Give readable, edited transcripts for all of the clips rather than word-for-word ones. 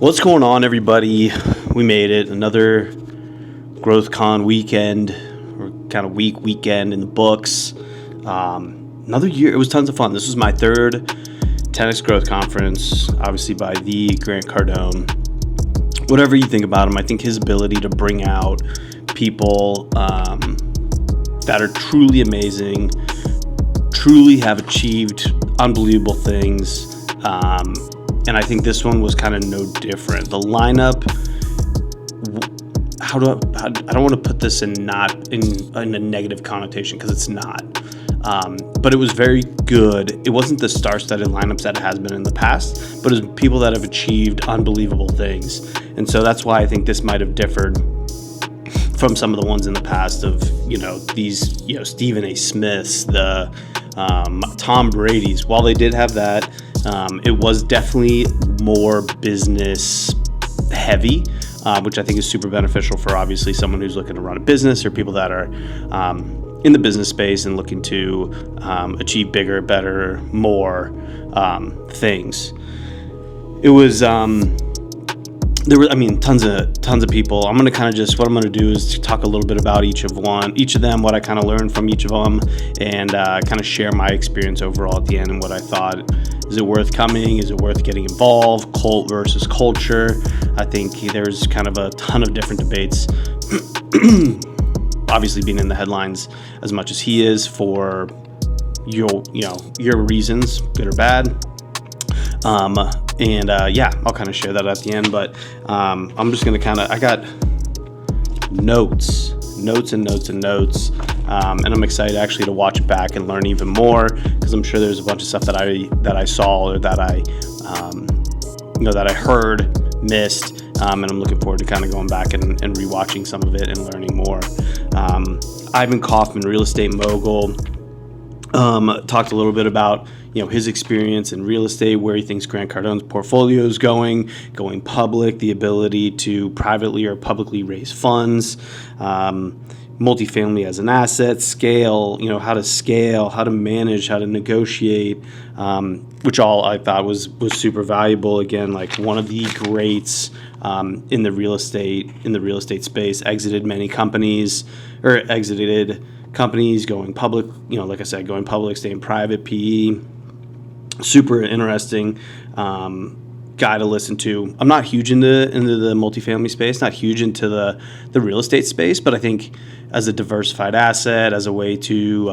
What's going on, everybody? We made it. Another GrowthCon weekend, or kind of weekend in the books. Another year. It was tons of fun. This was my third 10X Growth Conference, obviously by the Grant Cardone. Whatever you think about him, I think his ability to bring out people that are truly amazing, truly have achieved unbelievable things. And I think this one was kind of no different. The lineup, I don't want to put this in a negative connotation, because it's not. But it was very good. It wasn't the star-studded lineups that it has been in the past, but it was people that have achieved unbelievable things. And so that's why I think this might have differed from some of the ones in the past of, these, Stephen A. Smiths, the Tom Brady's. While they did have that, it was definitely more business heavy, which I think is super beneficial for obviously someone who's looking to run a business, or people that are in the business space and looking to achieve bigger, better, more things. It was there were, tons of people. I'm gonna kind of what I'm gonna do is talk a little bit about each of them, what I kind of learned from each of them, and kind of share my experience overall at the end and what I thought. Is it worth coming? Is it worth getting involved? Cult versus culture. I think there's kind of a ton of different debates. Obviously, being in the headlines as much as he is for your reasons, good or bad. I'll kind of share that at the end. But I'm just gonna I got notes, and I'm excited actually to watch it back and learn even more, because I'm sure there's a bunch of stuff that I saw, or that I heard, missed, and I'm looking forward to kind of going back and rewatching some of it and learning more. Ivan Kaufman, real estate mogul, talked a little bit about his experience in real estate, where he thinks Grant Cardone's portfolio is going public, the ability to privately or publicly raise funds, multifamily as an asset, scale, how to manage, how to negotiate, which all I thought was super valuable. Again, like one of the greats in the real estate space, exited companies, going public, like I said, going public, staying private, PE. Super interesting guy to listen to. I'm not huge into the multifamily space, not huge into the real estate space, but I think as a diversified asset, as a way to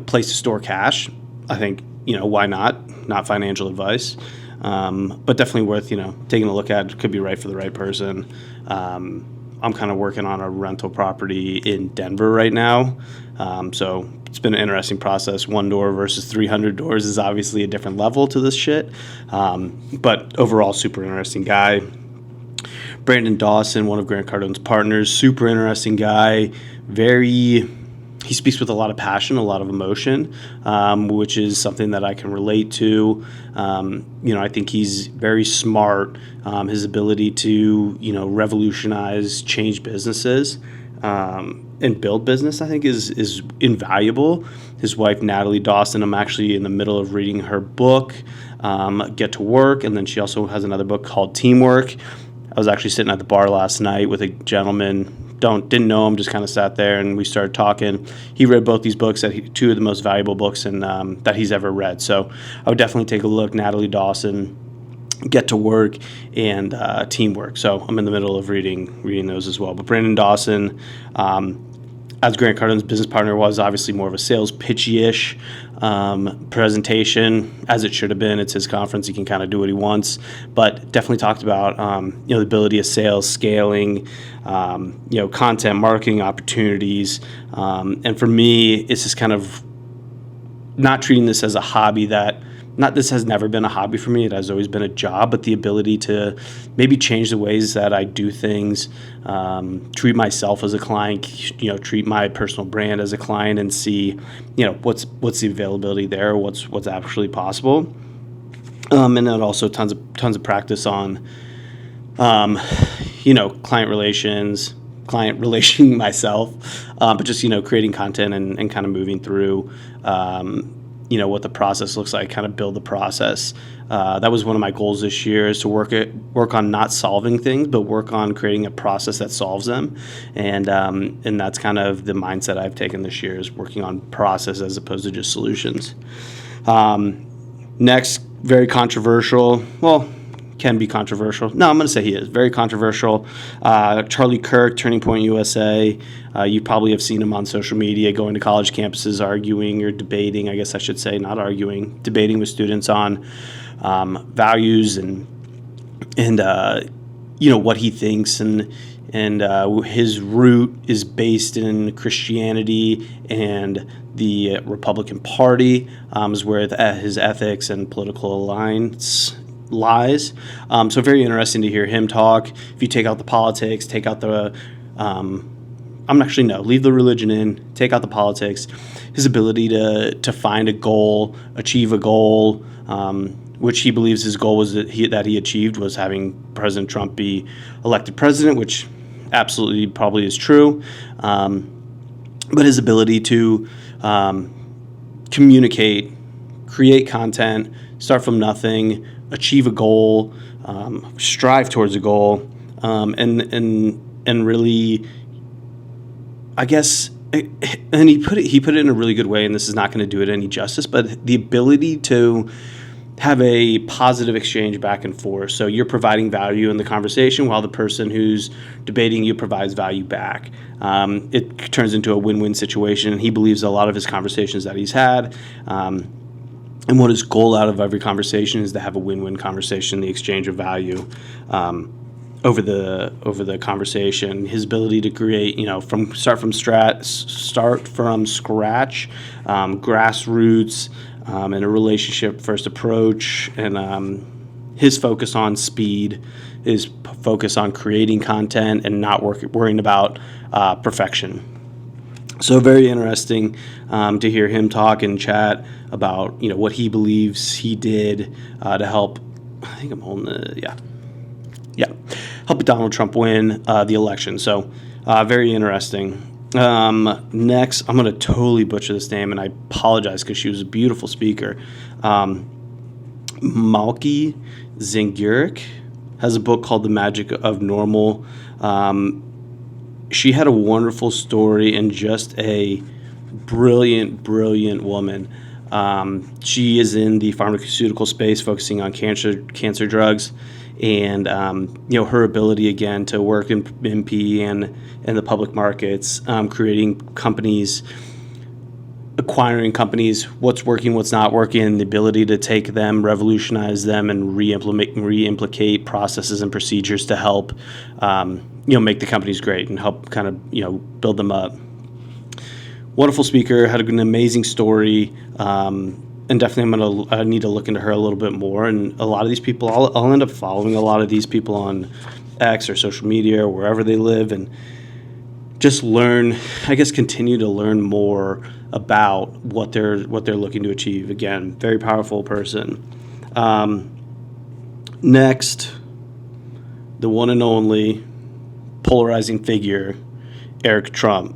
place to store cash, I think why not financial advice, but definitely worth taking a look at. Could be right for the right person. I'm kind of working on a rental property in Denver right now, so it's been an interesting process. 1 door versus 300 doors is obviously a different level to this shit, but overall, super interesting guy. Brandon Dawson, one of Grant Cardone's partners, super interesting guy. He speaks with a lot of passion, a lot of emotion, which is something that I can relate to. I think he's very smart. His ability to, revolutionize, change businesses, and build business, I think is invaluable. His wife, Natalie Dawson, I'm actually in the middle of reading her book, Get to Work, and then she also has another book called Teamwork. I was actually sitting at the bar last night with a gentleman. Didn't know him, just kind of sat there and we started talking. He read both these books, two of the most valuable books that he's ever read. So I would definitely take a look. Natalie Dawson, Get to Work, and Teamwork. So I'm in the middle of reading those as well. But Brandon Dawson, as Grant Cardone's business partner, was obviously more of a sales pitchy-ish presentation, as it should have been. It's his conference. He can kind of do what he wants, but definitely talked about the ability of sales, scaling, content, marketing opportunities, and for me, it's just kind of not treating this as a hobby. This has never been a hobby for me. It has always been a job, but the ability to maybe change the ways that I do things, treat myself as a client, treat my personal brand as a client, and see, what's the availability there, what's actually possible, and then also tons of practice on, client relation myself, but just creating content and kind of moving through. What the process looks like, kind of build the process That was one of my goals this year, is to work on not solving things, but work on creating a process that solves them. And that's kind of the mindset I've taken this year, is working on process as opposed to just solutions. Next, very controversial. Well, can be controversial. No, I'm going to say he is very controversial. Charlie Kirk, Turning Point USA. You probably have seen him on social media going to college campuses arguing or debating, I guess I should say, not arguing, debating with students on values and what he thinks, and his root is based in Christianity and the Republican Party, is where his ethics and political alliance lies. So very interesting to hear him talk. If you take out the politics, take out the leave the religion in, take out the politics, his ability to find a goal, achieve a goal, which he believes his goal was that he achieved, was having President Trump be elected president, which absolutely probably is true. But his ability to communicate, create content, start from nothing, achieve a goal, strive towards a goal, and really, I guess, and he put it in a really good way, and this is not going to do it any justice, but the ability to have a positive exchange back and forth. So you're providing value in the conversation while the person who's debating you provides value back. It turns into a win-win situation, and he believes a lot of his conversations that he's had, and what his goal out of every conversation is to have a win-win conversation, the exchange of value over the conversation. His ability to create, start from scratch, grassroots, and a relationship first approach, and his focus on speed, his focus on creating content and not worrying about perfection. So very interesting to hear him talk and chat about what he believes he did to help. I think I'm holding help Donald Trump win the election. So very interesting. Next, I'm going to totally butcher this name, and I apologize because she was a beautiful speaker. Maky has a book called The Magic of Normal. She had a wonderful story and just a brilliant woman. She is in the pharmaceutical space, focusing on cancer drugs, and her ability again to work in PE and the public markets, creating companies, acquiring companies, what's working, what's not working, the ability to take them, revolutionize them, and re-implicate processes and procedures to help make the companies great and help kind of build them up. Wonderful speaker, had an amazing story, and definitely I need to look into her a little bit more. And a lot of these people, I'll end up following a lot of these people on X or social media or wherever they live, and just continue to learn more about what they're looking to achieve. Again, very powerful person. Next, the one and only polarizing figure, Eric Trump.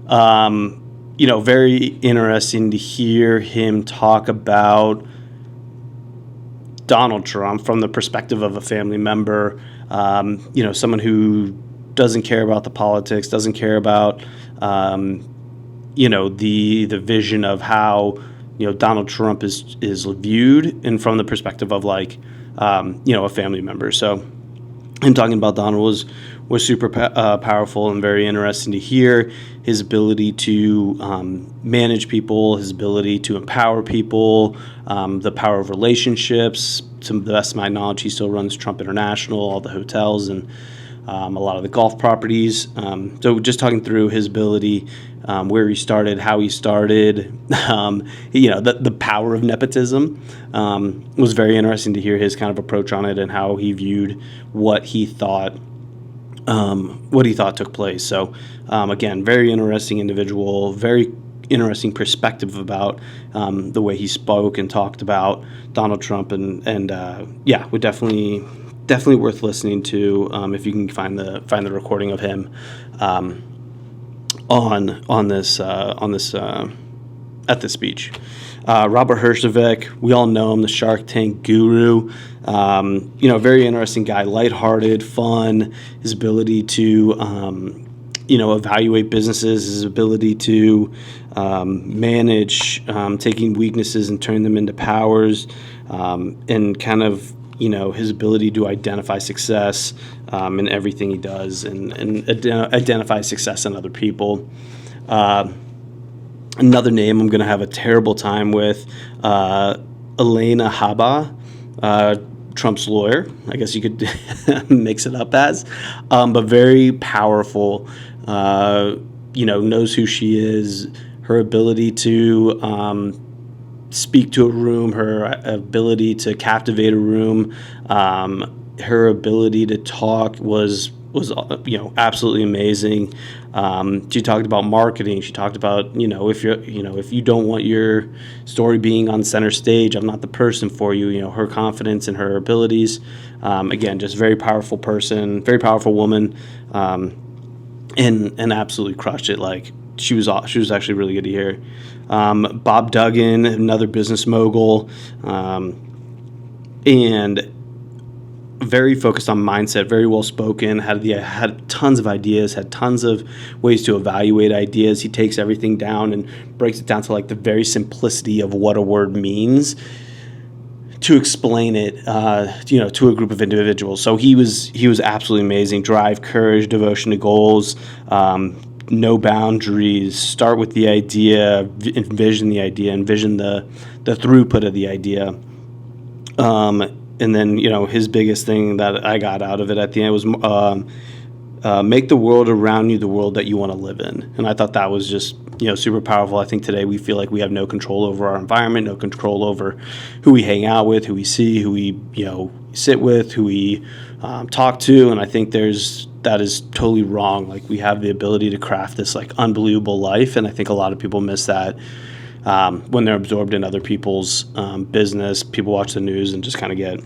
Very interesting to hear him talk about Donald Trump from the perspective of a family member, someone who doesn't care about the politics, doesn't care about, the vision of how, Donald Trump is viewed, and from the perspective of a family member. So him talking about Donald was super powerful and very interesting to hear. His ability to manage people, his ability to empower people, the power of relationships. To the best of my knowledge, he still runs Trump International, all the hotels, and a lot of the golf properties. So just talking through his ability, where he started, how he started, the power of nepotism, was very interesting to hear his kind of approach on it and how he viewed what he thought took place. So again, very interesting individual, very interesting perspective about the way he spoke and talked about Donald Trump, and would definitely worth listening to if you can find the recording of him on this at the speech. Robert Herjavec, we all know him, the Shark Tank guru. Very interesting guy, lighthearted, fun. His ability to evaluate businesses, his ability to manage taking weaknesses and turn them into powers, and kind of his ability to identify success in everything he does, and identify success in other people. Another name I'm going to have a terrible time with, Alina Habba, Trump's lawyer, I guess you could mix it up as, but very powerful, knows who she is, her ability to speak to a room, her ability to captivate a room, her ability to talk was absolutely amazing. She talked about marketing. She talked about if you don't want your story being on center stage, I'm not the person for you. Her confidence and her abilities. Again, just very powerful person, very powerful woman, and absolutely crushed it. Like she was actually really good to hear. Bob Duggan, another business mogul, and very focused on mindset, very well spoken, had tons of ideas, had tons of ways to evaluate ideas. He takes everything down and breaks it down to like the very simplicity of what a word means to explain it to a group of individuals. So he was absolutely amazing. Drive, courage, devotion to goals, no boundaries, start with the idea, envision the idea, envision the throughput of the idea. And then, his biggest thing that I got out of it at the end was make the world around you the world that you want to live in. And I thought that was just, super powerful. I think today we feel like we have no control over our environment, no control over who we hang out with, who we see, who we, sit with, who we talk to. And I think that is totally wrong. Like we have the ability to craft this like unbelievable life. And I think a lot of people miss that. When they're absorbed in other people's business, people watch the news and just kind of get,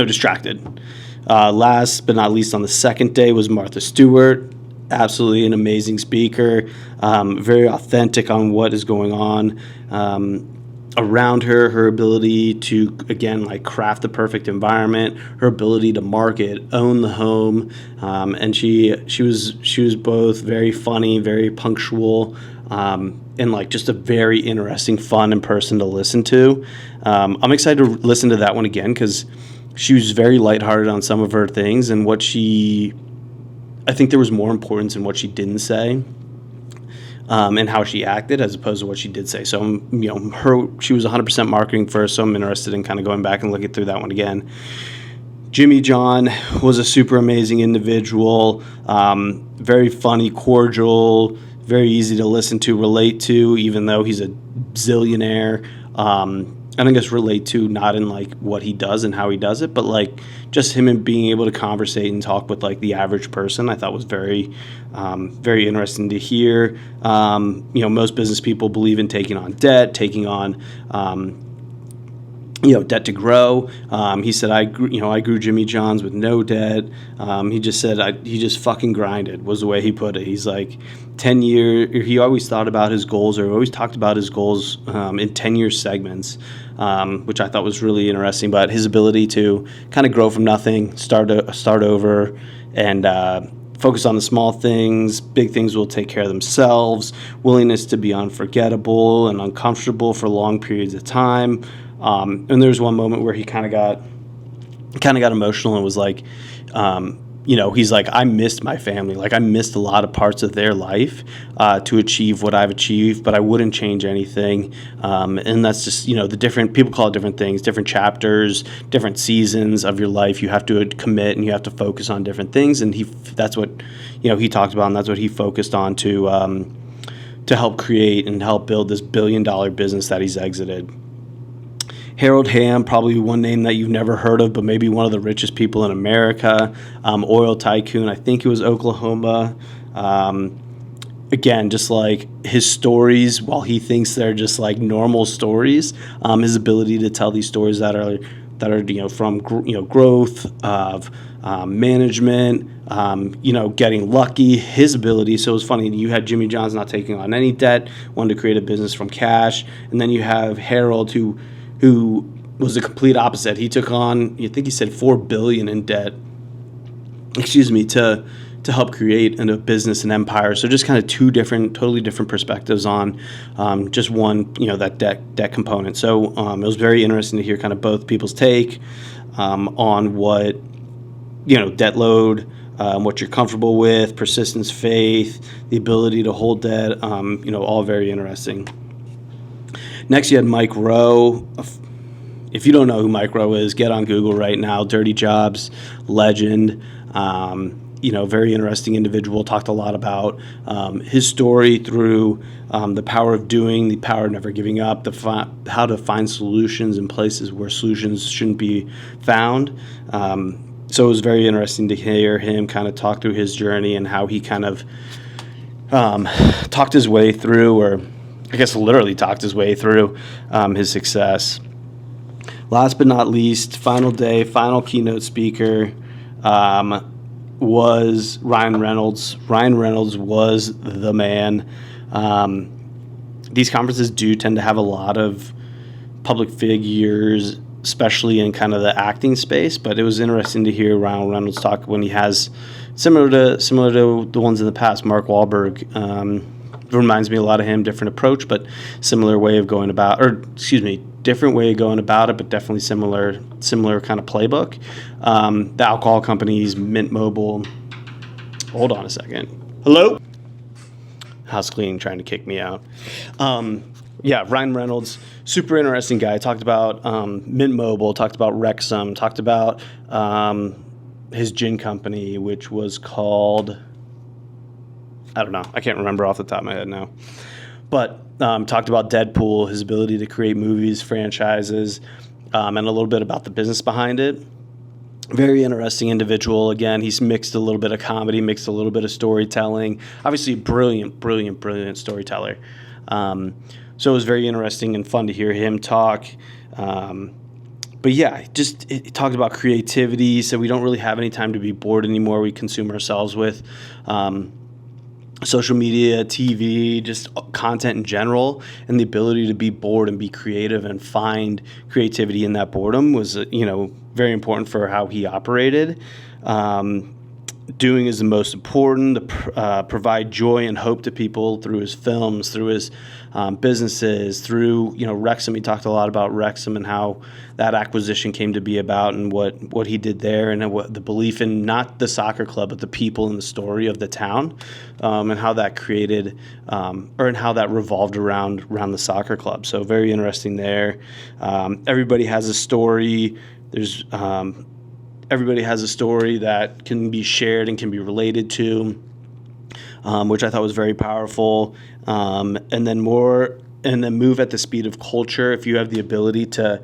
distracted. Last but not least, on the second day was Martha Stewart. Absolutely an amazing speaker, very authentic on what is going on around her. Her ability to, again, like craft the perfect environment, her ability to market, own the home, and she was both very funny, very punctual. And like just a very interesting, fun in person to listen to. I'm excited to listen to that one again because she was very lighthearted on some of her things, and I think there was more importance in what she didn't say, and how she acted as opposed to what she did say. So, she was 100% marketing first, so I'm interested in kind of going back and looking through that one again. Jimmy John was a super amazing individual, very funny, cordial, very easy to listen to, relate to, even though he's a zillionaire. And I guess relate to not in like what he does and how he does it, but like just him and being able to conversate and talk with like the average person, I thought was very, very interesting to hear. Most business people believe in taking on debt, taking on, debt to grow. He said, I grew Jimmy John's with no debt. He just said, he just fucking grinded was the way he put it. He's like 10 year. He always thought about his goals, or always talked about his goals in 10-year segments, which I thought was really interesting. But his ability to kind of grow from nothing, start over, and focus on the small things. Big things will take care of themselves. Willingness to be unforgettable and uncomfortable for long periods of time. And there was one moment where he kind of got emotional and was like, he's like, I missed my family. Like I missed a lot of parts of their life to achieve what I've achieved, but I wouldn't change anything. And that's just, the different, people call it different things, different chapters, different seasons of your life. You have to commit and you have to focus on different things. And that's what, he talked about, and that's what he focused on to help create and help build this $1 billion business that he's exited. Hamm, probably one name that you've never heard of, but maybe one of the richest people in America. Oil tycoon, I think it was Oklahoma. Again, just like his stories, while he thinks they're just like normal stories, his ability to tell these stories that are that are, from, growth of management, getting lucky, his ability. So it was funny. You had Jimmy John's not taking on any debt, wanted to create a business from cash. And then you have Harold, who was the complete opposite. He took on, I think he said $4 billion in debt, to help create a business and empire. So just kind of two totally different perspectives on just one, that debt component. So it was very interesting to hear kind of both people's take on what, debt load, what you're comfortable with, persistence, faith, the ability to hold debt, all very interesting. Next, you had Mike Rowe. If you don't know who Mike Rowe is, get on Google right now. Dirty Jobs, legend. Very interesting individual. Talked a lot about his story through the power of doing, the power of never giving up, how to find solutions in places where solutions shouldn't be found. So it was very interesting to hear him kind of talk through his journey and how he kind of talked his way through, or I guess literally talked his way through his success. Last but not least, final day, final keynote speaker was Ryan Reynolds. Ryan Reynolds was the man. These conferences do tend to have a lot of public figures, especially in kind of the acting space, but it was interesting to hear Ryan Reynolds talk when he has similar to the ones in the past. Mark Wahlberg reminds me a lot of him, different approach, but similar way of going about, different way of going about it, but definitely similar kind of playbook. The alcohol companies, Mint Mobile. Hold on a second. Hello? House cleaning trying to kick me out. Ryan Reynolds, super interesting guy. Talked about Mint Mobile, talked about Wrexham, talked about his gin company, which was called, I don't know. I can't remember off the top of my head now. But talked about Deadpool, his ability to create movies, franchises, and a little bit about the business behind it. Very interesting individual. Again, he's mixed a little bit of comedy, mixed a little bit of storytelling. Obviously, brilliant storyteller. So it was very interesting and fun to hear him talk. But yeah, it talked about creativity. So we don't really have any time to be bored anymore. We consume ourselves with social media, TV, just content in general, and the ability to be bored and be creative and find creativity in that boredom was, very important for how he operated. Doing is the most important, to provide joy and hope to people through his films, through his businesses, through, Wrexham. He talked a lot about Wrexham and how that acquisition came to be about and what he did there, and what the belief in not the soccer club, but the people and the story of the town, and how that created, and how that revolved around the soccer club. So very interesting there. Everybody has a story. Everybody has a story that can be shared and can be related to, which I thought was very powerful. And then move at the speed of culture. If you have the ability to,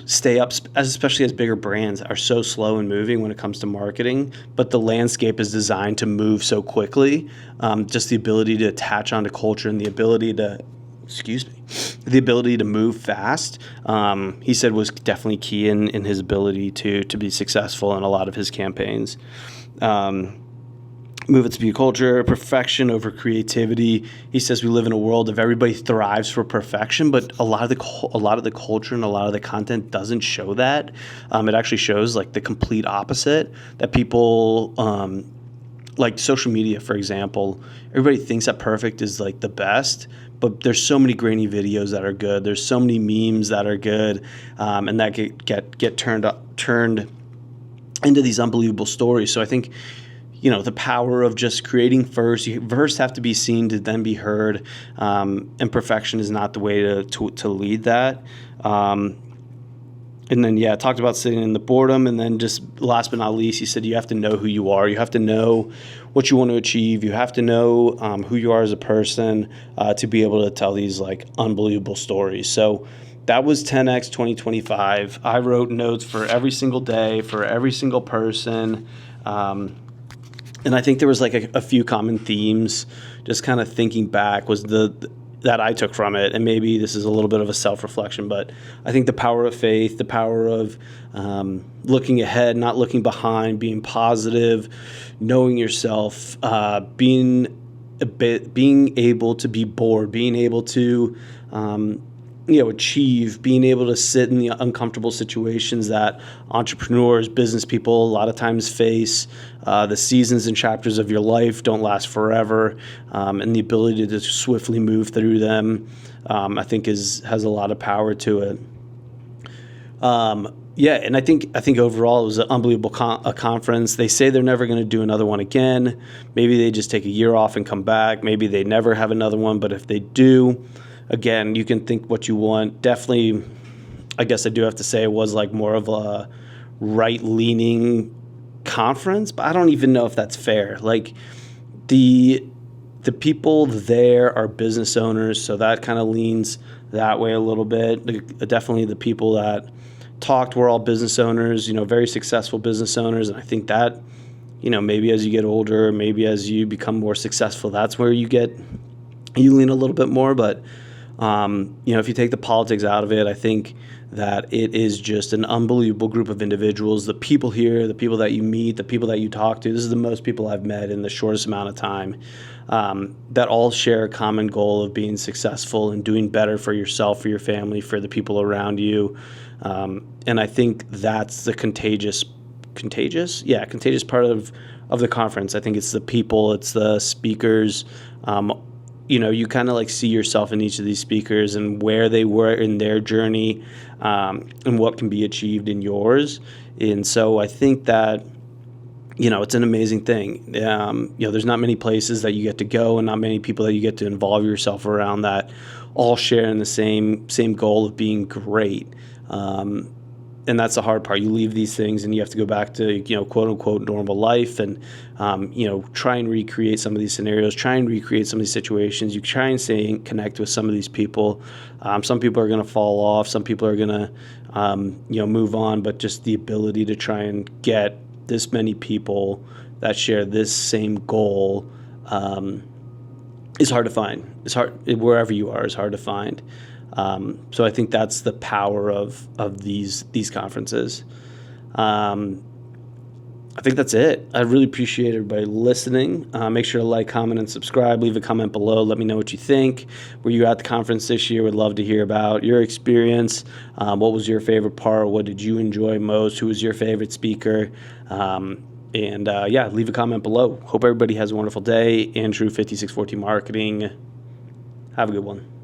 stay up, especially as bigger brands are so slow in moving when it comes to marketing, but the landscape is designed to move so quickly. Just the ability to attach onto culture and the ability to move fast, he said was definitely key in his ability to be successful in a lot of his campaigns. Move at speed culture, perfection over creativity. He says we live in a world of everybody thrives for perfection, but a lot of the culture and a lot of the content doesn't show that. It actually shows like the complete opposite, that people like social media, for example, everybody thinks that perfect is like the best, but there's so many grainy videos that are good. There's so many memes that are good, and that get turned into these unbelievable stories. So I think, the power of just creating first. You first have to be seen to then be heard, and perfection is not the way to lead that. And then, talked about sitting in the boredom. And then just last but not least, he said you have to know who you are. You have to know what you want to achieve. You have to know who you are as a person to be able to tell these like unbelievable stories. So that was 10X 2025. I wrote notes for every single day, for every single person. And I think there was like a few common themes, just kind of thinking back, was that I took from it, and maybe this is a little bit of a self-reflection, but I think the power of faith, the power of looking ahead, not looking behind, being positive, knowing yourself, being able to be bored, being able to achieve, being able to sit in the uncomfortable situations that entrepreneurs, business people a lot of times face. The seasons and chapters of your life don't last forever, and the ability to swiftly move through them, I think has a lot of power to it. And I think overall it was an unbelievable conference. They say they're never going to do another one again. Maybe they just take a year off and come back. Maybe they never have another one, but if they do, again, you can think what you want. Definitely, I guess I do have to say it was like more of a right-leaning conference, but I don't even know if that's fair. Like the people there are business owners, so that kind of leans that way a little bit. Definitely the people that talked were all business owners, very successful business owners, and I think that, maybe as you get older, maybe as you become more successful, that's where you lean a little bit more, but if you take the politics out of it, I think that it is just an unbelievable group of individuals. The people here, the people that you meet, the people that you talk to, this is the most people I've met in the shortest amount of time, that all share a common goal of being successful and doing better for yourself, for your family, for the people around you. And I think that's the contagious part of the conference. I think it's the people, it's the speakers. You kind of like see yourself in each of these speakers and where they were in their journey, and what can be achieved in yours. And so I think that, it's an amazing thing. There's not many places that you get to go and not many people that you get to involve yourself around that all share in the same goal of being great. And that's the hard part. You leave these things and you have to go back to, quote unquote normal life and, try and recreate some of these scenarios, try and recreate some of these situations. You try and connect with some of these people. Some people are going to fall off. Some people are going to, move on, but just the ability to try and get this many people that share this same goal, is hard to find. It's hard, wherever you are, is hard to find. So I think that's the power of these conferences. I think that's it. I really appreciate everybody listening. Make sure to like, comment, and subscribe. Leave a comment below. Let me know what you think. Were you at the conference this year? Would love to hear about your experience. What was your favorite part? What did you enjoy most? Who was your favorite speaker? Leave a comment below. Hope everybody has a wonderful day. Andrew, 5614 Marketing. Have a good one.